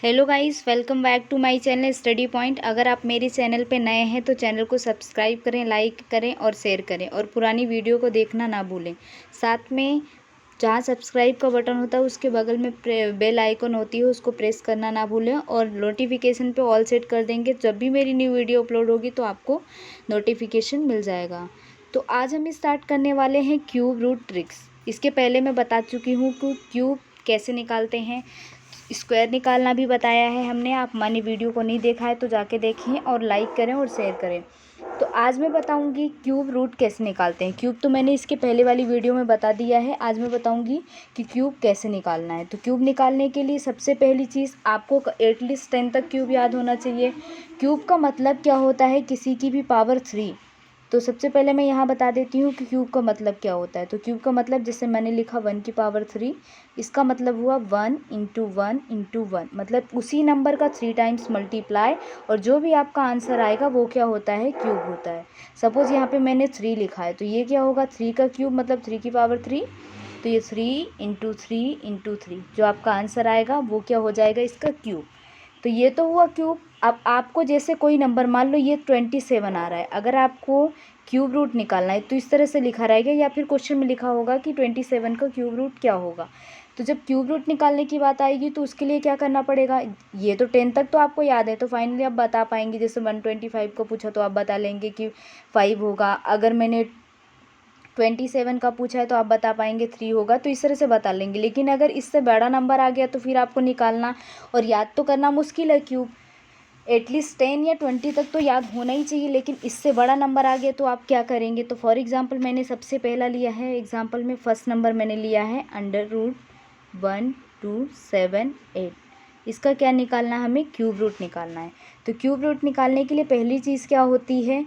Hello guys, welcome back to my channel study point. अगर आप मेरे चैनल पे नए हैं तो चैनल को सब्सक्राइब करें, लाइक करें और शेयर करें और पुरानी वीडियो को देखना ना भूलें। साथ में जहाँ सब्सक्राइब का बटन होता है उसके बगल में बेल आइकन होती है, उसको प्रेस करना ना भूलें और नोटिफिकेशन पे ऑल सेट कर देंगे। जब भी मेरी न्यू वीडियो अपलोड होगी तो आपको नोटिफिकेशन मिल जाएगा। तो आज हम स्टार्ट करने वाले हैं क्यूब रूट ट्रिक्स। इसके पहले मैं बता चुकी हूँ कि क्यूब कैसे निकालते हैं, स्क्वायर निकालना भी बताया है हमने। आप मैंने वीडियो को नहीं देखा है तो जाके देखें और लाइक करें और शेयर करें। तो आज मैं बताऊंगी क्यूब रूट कैसे निकालते हैं। क्यूब तो मैंने इसके पहले वाली वीडियो में बता दिया है, आज मैं बताऊंगी कि क्यूब कैसे निकालना है। तो क्यूब निकालने के लिए सबसे पहली चीज़ आपको एटलीस्ट 10 तक क्यूब याद होना चाहिए। क्यूब का मतलब क्या होता है, किसी की भी पावर 3। तो सबसे पहले मैं यहाँ बता देती हूँ कि क्यूब का मतलब क्या होता है। तो क्यूब का मतलब, जैसे मैंने लिखा 1 की पावर 3, इसका मतलब हुआ 1 इंटू 1 इंटू 1, मतलब उसी नंबर का 3 टाइम्स मल्टीप्लाई, और जो भी आपका आंसर आएगा वो क्या होता है, क्यूब होता है। सपोज़ यहाँ पे मैंने 3 लिखा है तो ये क्या होगा, 3 का क्यूब मतलब 3 की पावर 3। तो ये 3 इंटू 3 इंटू 3, जो आपका आंसर आएगा वो क्या हो जाएगा, इसका क्यूब। तो ये तो हुआ क्यूब। अब आपको जैसे कोई नंबर, मान लो ये 27 आ रहा है, अगर आपको क्यूब रूट निकालना है तो इस तरह से लिखा रहेगा, या फिर क्वेश्चन में लिखा होगा कि 27 का क्यूब रूट क्या होगा। तो जब क्यूब रूट निकालने की बात आएगी तो उसके लिए क्या करना पड़ेगा, ये तो 10 तक तो आपको याद है तो फाइनली आप बता पाएंगे। जैसे 125 का पूछा तो आप बता लेंगे कि 5 होगा। अगर मैंने 27 का पूछा है तो आप बता पाएंगे 3 होगा, तो इस तरह से बता लेंगे। लेकिन अगर इससे बड़ा नंबर आ गया तो फिर आपको निकालना और याद तो करना मुश्किल है क्यूब। एटलीस्ट 10 या 20 तक तो याद होना ही चाहिए, लेकिन इससे बड़ा नंबर आ गया तो आप क्या करेंगे। तो फॉर एग्जांपल मैंने सबसे पहला लिया है, एग्जांपल में फर्स्ट नंबर मैंने लिया है √1,2,7,8। इसका क्या निकालना है, हमें क्यूब रूट निकालना है। तो क्यूब रूट निकालने के लिए पहली चीज़ क्या होती है,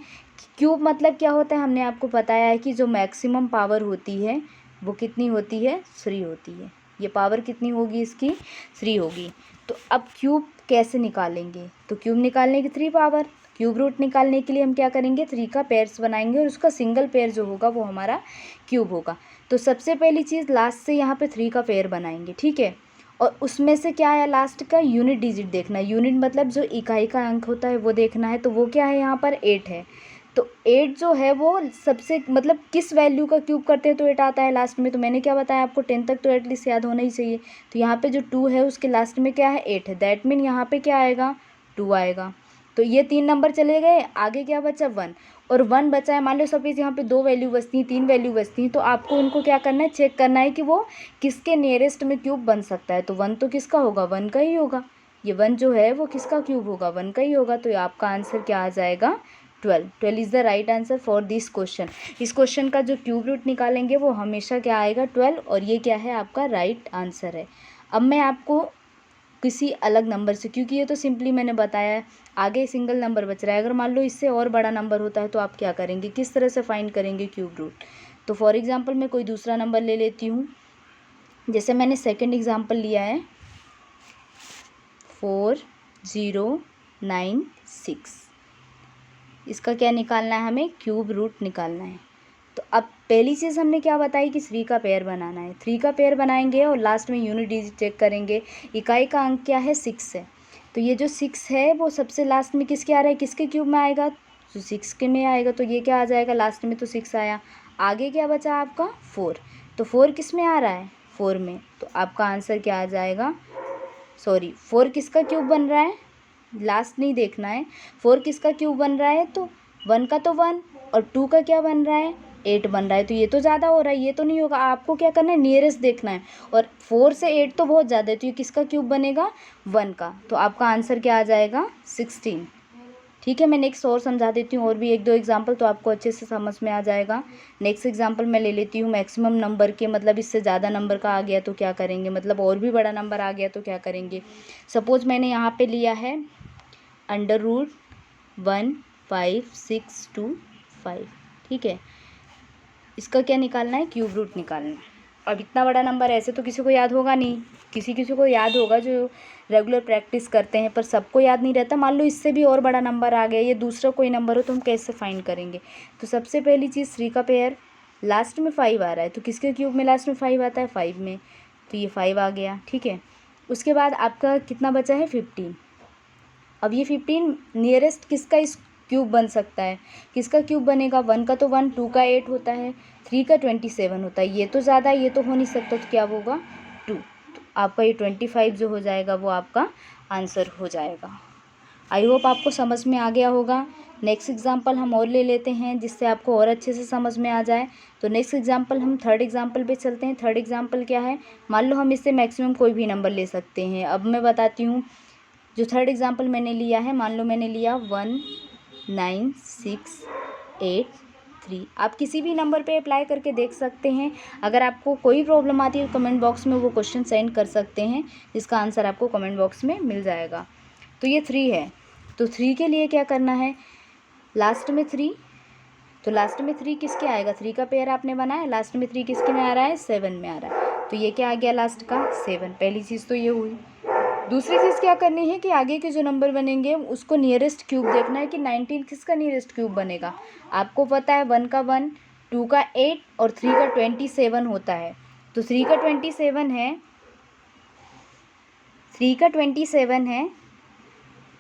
क्यूब मतलब क्या होता है, हमने आपको बताया है कि जो मैक्सिमम पावर होती है वो कितनी होती है, 3 होती है। ये पावर कितनी होगी इसकी, 3 होगी। तो अब क्यूब कैसे निकालेंगे, तो क्यूब निकालने की 3 पावर। क्यूब रूट निकालने के लिए हम क्या करेंगे, 3 का पेयर्स बनाएंगे और उसका सिंगल पेयर जो होगा वो हमारा क्यूब होगा। तो सबसे पहली चीज़ लास्ट से यहाँ पे 3 का पेयर बनाएंगे, ठीक है। और उसमें से क्या आया, लास्ट का यूनिट डिजिट देखना है। यूनिट मतलब जो इकाई का अंक होता है वो देखना है। तो वो क्या है, यहाँ पर 8 है। तो 8 जो है वो सबसे, मतलब किस वैल्यू का क्यूब करते हैं तो 8 आता है लास्ट में। तो मैंने क्या बताया आपको, 10 तक तो एटलीस्ट याद होना ही चाहिए। तो यहाँ पे जो 2 है उसके लास्ट में क्या है, 8 है। दैट मीन यहाँ पे क्या आएगा, 2 आएगा। तो ये 3 नंबर चले गए, आगे क्या बचा, 1। और 1 बचा है। मान लो सपोज यहाँ पे 2 वैल्यू बचती हैं, 3 वैल्यू बचती हैं, तो आपको उनको क्या करना है, चेक करना है कि वो किसके नियरेस्ट में क्यूब बन सकता है। तो 1 तो किसका होगा, 1 का ही होगा। ये 1 जो है वो किसका क्यूब होगा, 1 का ही होगा। तो आपका आंसर क्या आ जाएगा, 12 is the right answer for this question. इस क्वेश्चन का जो क्यूब रूट निकालेंगे वो हमेशा क्या आएगा, 12, और ये क्या है, आपका राइट आंसर है। अब मैं आपको किसी अलग नंबर से, क्योंकि ये तो सिंपली मैंने बताया है, आगे सिंगल नंबर बच रहा है। अगर मान लो इससे और बड़ा नंबर होता है तो आप क्या करेंगे, किस तरह से फाइंड करेंगे क्यूब रूट। तो फॉर एग्जांपल मैं कोई दूसरा नंबर ले लेती हूँ। जैसे मैंने सेकंड एग्जांपल लिया है 4096। इसका क्या निकालना है, हमें क्यूब रूट निकालना है। तो अब पहली चीज़ हमने क्या बताई कि 3 का पेयर बनाना है। 3 का पेयर बनाएंगे और लास्ट में यूनिट डिजिट चेक करेंगे। इकाई का अंक क्या है, 6 है। तो ये जो 6 है वो सबसे लास्ट में किसके आ रहा है, किसके क्यूब में आएगा, तो 6 के में आएगा। तो ये क्या आ जाएगा, लास्ट में तो 6 आया, आगे क्या बचा आपका 4। तो 4 किस में आ रहा है, 4 में। तो आपका आंसर क्या आ जाएगा, सॉरी 4 किसका क्यूब बन रहा है, लास्ट नहीं देखना है। 4 किसका क्यूब बन रहा है, तो 1 का तो 1, और 2 का क्या बन रहा है, 8 बन रहा है। तो ये तो ज़्यादा हो रहा है, ये तो नहीं होगा। आपको क्या करना है, नियरेस्ट देखना है। और 4 से 8 तो बहुत ज़्यादा है, तो ये किसका क्यूब बनेगा, 1 का। तो आपका आंसर क्या आ जाएगा, 16। ठीक है, मैं नेक्स्ट और समझा देती हूँ, और भी 1-2 एग्जाम्पल, तो आपको अच्छे से समझ में आ जाएगा। नेक्स्ट एग्जाम्पल मैं ले लेती हूँ मैक्सिमम नंबर के, मतलब इससे ज़्यादा नंबर का आ गया तो क्या करेंगे, मतलब और भी बड़ा नंबर आ गया तो क्या करेंगे। सपोज मैंने यहाँ पे लिया है √15625, ठीक है। इसका क्या निकालना है, क्यूब रूट निकालना है। अब इतना बड़ा नंबर ऐसे तो किसी को याद होगा नहीं, किसी किसी को याद होगा जो रेगुलर प्रैक्टिस करते हैं, पर सबको याद नहीं रहता। मान लो इससे भी और बड़ा नंबर आ गया, ये दूसरा कोई नंबर हो, तो हम कैसे फाइंड करेंगे। तो सबसे पहली चीज़ 3 का पेयर, लास्ट में 5 आ रहा है, तो किसके क्यूब में लास्ट में 5 आता है, 5 में। तो ये 5 आ गया, ठीक है। उसके बाद आपका कितना बचा है 15। अब ये 15 नियरेस्ट किसका इस क्यूब बन सकता है, किसका क्यूब बनेगा, 1 का तो 1, 2 का 8 होता है, 3 का 27 होता है। ये तो ज़्यादा है, ये तो हो नहीं सकता, तो क्या होगा 2। तो आपका ये 25 जो हो जाएगा वो आपका आंसर हो जाएगा। आई होप आपको समझ में आ गया होगा। नेक्स्ट एग्जाम्पल हम और ले लेते हैं जिससे आपको और अच्छे से समझ में आ जाए। तो नेक्स्ट एग्जाम्पल हम थर्ड एग्जाम्पल पे चलते हैं। थर्ड एग्जाम्पल क्या है, मान लो हम इससे मैक्सिमम कोई भी नंबर ले सकते हैं। अब मैं बताती हूँ, जो थर्ड एग्जाम्पल मैंने लिया है, मान लो मैंने लिया 1 9 6 8 3। आप किसी भी नंबर पे अप्लाई करके देख सकते हैं। अगर आपको कोई प्रॉब्लम आती है तो कमेंट बॉक्स में वो क्वेश्चन सेंड कर सकते हैं, जिसका आंसर आपको कमेंट बॉक्स में मिल जाएगा। तो ये 3 है, तो 3 के लिए क्या करना है, लास्ट में 3, तो लास्ट में 3 किसके आएगा, 3 का पेयर आपने बनाया, लास्ट में 3 किसके में आ रहा है, 7 में आ रहा है, तो ये क्या आ गया लास्ट का 7। पहली चीज़ तो ये हुई। दूसरी चीज़ क्या करनी है कि आगे के जो नंबर बनेंगे उसको नियरेस्ट क्यूब देखना है कि 19 किसका नियरेस्ट क्यूब बनेगा। आपको पता है 1 का 1, 2 का 8 और 3 का 27 होता है। तो 3 का 27 है, 3 का 27 है,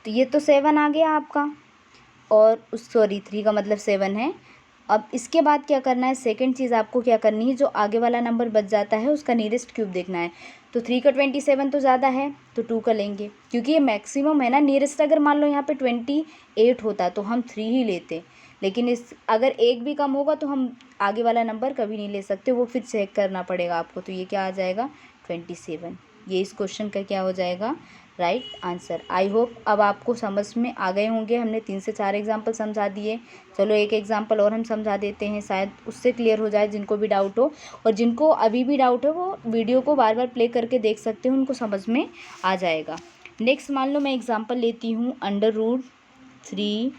तो ये तो 7 आ गया आपका, और उस 3 का मतलब 7 है। अब इसके बाद क्या करना है, सेकंड चीज़ आपको क्या करनी है, जो आगे वाला नंबर बच जाता है उसका नियरेस्ट क्यूब देखना है। तो 3 का 27 तो ज़्यादा है, तो 2 का लेंगे, क्योंकि ये मैक्सिमम है ना। नियरेस्ट अगर मान लो यहाँ पे 28 होता तो हम 3 ही लेते, लेकिन इस अगर एक भी कम होगा तो हम आगे वाला नंबर कभी नहीं ले सकते, वो फिर चेक करना पड़ेगा आपको। तो ये क्या आ जाएगा 27, ये इस क्वेश्चन का क्या हो जाएगा राइट आंसर। आई होप अब आपको समझ में आ गए होंगे। हमने 3 से 4 एग्जाम्पल समझा दिए। चलो एक एग्जाम्पल और हम समझा देते हैं, शायद उससे क्लियर हो जाए जिनको भी डाउट हो। और जिनको अभी भी डाउट हो वो वीडियो को बार बार प्ले करके देख सकते हो, उनको समझ में आ जाएगा। नेक्स्ट मान लो मैं एग्जाम्पल लेती हूँ, √3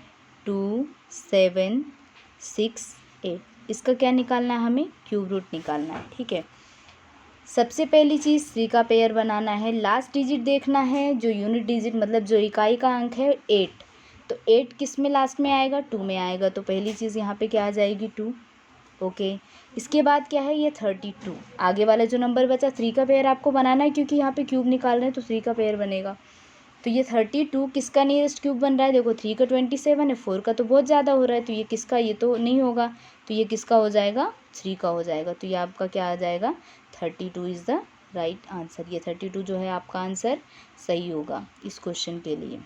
2 7 6 8। इसका क्या निकालना है, हमें क्यूब रूट निकालना है। ठीक है, सबसे पहली चीज़ 3 का पेयर बनाना है, लास्ट डिजिट देखना है, जो यूनिट डिजिट मतलब जो इकाई का अंक है 8। तो 8 किस में लास्ट में आएगा, 2 में आएगा, तो पहली चीज़ यहाँ पे क्या आ जाएगी 2। ओके, इसके बाद क्या है, ये 32। आगे वाला जो नंबर बचा 3 का पेयर आपको बनाना है, क्योंकि यहाँ पे क्यूब निकाल रहे हैं तो 3 का पेयर बनेगा। तो ये 32 किसका नियरेस्ट क्यूब बन रहा है, देखो 3 का 27 है, 4 का तो बहुत ज़्यादा हो रहा है, तो ये किसका, ये तो नहीं होगा, तो ये किसका हो जाएगा 3 का हो जाएगा। तो ये आपका क्या आ जाएगा 32 इज़ द राइट आंसर। ये 32 जो है आपका आंसर सही होगा इस क्वेश्चन के लिए।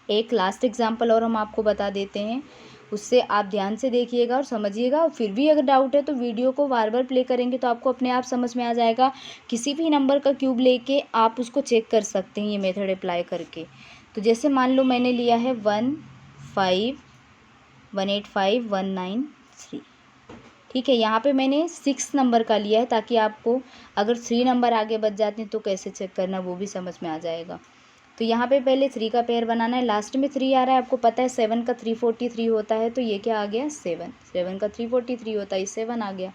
एक लास्ट एग्जाम्पल और हम आपको बता देते हैं, उससे आप ध्यान से देखिएगा और समझिएगा। फिर भी अगर डाउट है तो वीडियो को बार बार प्ले करेंगे तो आपको अपने आप समझ में आ जाएगा। किसी भी नंबर का क्यूब लेके आप उसको चेक कर सकते हैं ये मेथड अप्लाई करके। तो जैसे मान लो मैंने लिया है 1 5 185 193। ठीक है, यहाँ पे मैंने 6 नंबर का लिया है ताकि आपको अगर 3 नंबर आगे बच जाते हैं तो कैसे चेक करना वो भी समझ में आ जाएगा। तो यहाँ पे पहले 3 का पेयर बनाना है, लास्ट में 3 आ रहा है, आपको पता है 7 का 343 होता है, तो ये क्या आ गया 7 का 343 होता है, ये 7 आ गया।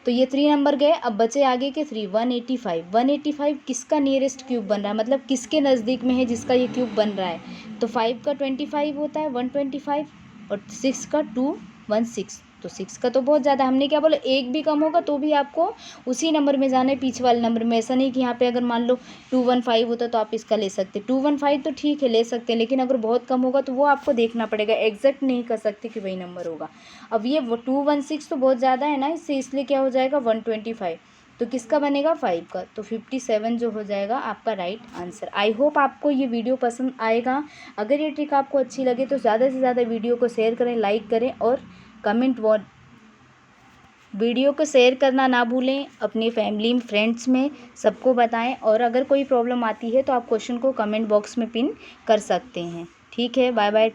तो ये 3 नंबर गए, अब बचे आगे के 3 185 किसका नियरेस्ट क्यूब बन रहा है, मतलब किसके नज़दीक में है जिसका ये क्यूब बन रहा है। तो 5 का 25 होता है 125, और 6 का 216, तो 6 का तो बहुत ज़्यादा, हमने क्या बोला एक भी कम होगा तो भी आपको उसी नंबर में जाना है, पीछे वाले नंबर में। ऐसा नहीं कि यहाँ पे अगर मान लो 215 होता तो आप इसका ले सकते, 215 तो ठीक है ले सकते हैं, लेकिन अगर बहुत कम होगा तो वो आपको देखना पड़ेगा, एग्जैक्ट नहीं कर सकते कि वही नंबर होगा। अब ये 216 तो बहुत ज़्यादा है ना, इससे इसलिए क्या हो जाएगा 125, तो किसका बनेगा 5 का, तो 57 जो हो जाएगा आपका राइट आंसर। आई होप आपको ये वीडियो पसंद आएगा। अगर ये ट्रिक आपको अच्छी लगे तो ज़्यादा से ज़्यादा वीडियो को शेयर करें, लाइक करें और कमेंट वीडियो को शेयर करना ना भूलें, अपनी फैमिली फ्रेंड्स में सबको बताएं। और अगर कोई प्रॉब्लम आती है तो आप क्वेश्चन को कमेंट बॉक्स में पिन कर सकते हैं। ठीक है, बाय बाय।